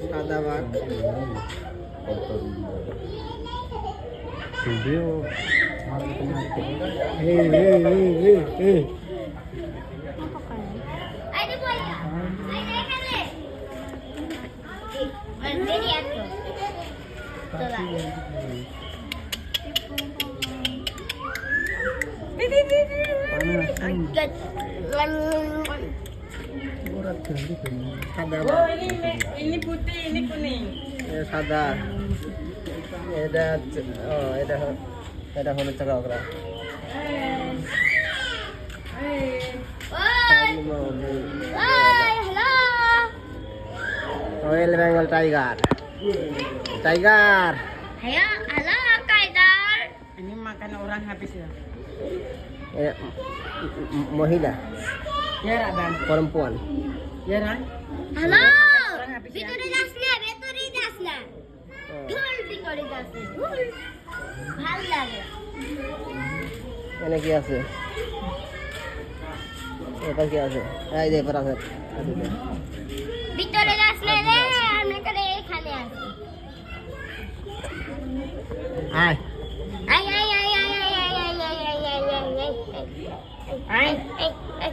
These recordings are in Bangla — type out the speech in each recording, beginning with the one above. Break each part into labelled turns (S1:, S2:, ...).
S1: সাদা বাঘ
S2: ভিডিও
S1: সাদা বাঘ
S3: Ini putih, ini kuning.
S1: সাদা এটা হলুদ টাকা ওরা royal Bengal tiger tiger
S3: Ini makan orang habis ya.
S1: মহিলা
S3: Ya, Bang.
S1: perempuan
S3: Ya, Ran.
S4: Hello
S3: Orang habis ya.
S4: ভিতরে যাস না ভেতরে যাস না ঢোল ভিতরে যাস না ঢোল ভাল লাগে
S1: এখানে কি আছে এটা কি আছে এই যে পর আছে
S4: ভিতরে যাস না রে আমি করে এখানে আছি
S1: আয়
S4: I I I I I I I I I I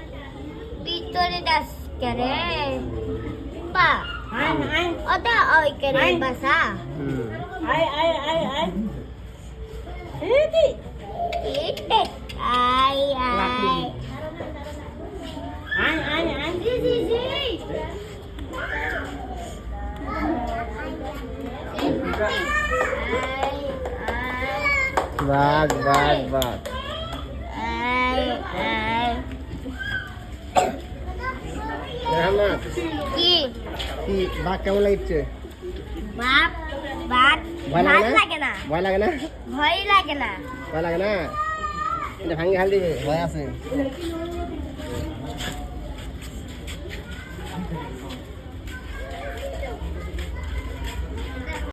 S4: ভিতরে যাস করে পা
S3: Hai, hai.
S4: ওটা ওই করে বাসা
S3: Hai, hai, hai, hai. Ini.
S4: এইতে আই আই
S3: Hai, hai, hai.
S4: জি জি জি
S1: বাঘ বাঘ বাঘ
S4: আই আই
S1: রহমত
S4: কি
S1: কি বাঘ কেমন লাগছে
S4: বাপ বাপ
S1: ভয়
S4: ভাল
S1: লাগে
S4: লাগে
S1: না
S4: না
S1: ভয় লাগে না
S4: ভয় লাগে না
S1: ভয় লাগে না এটা ভাঙি হাল দিবে ভয় আছে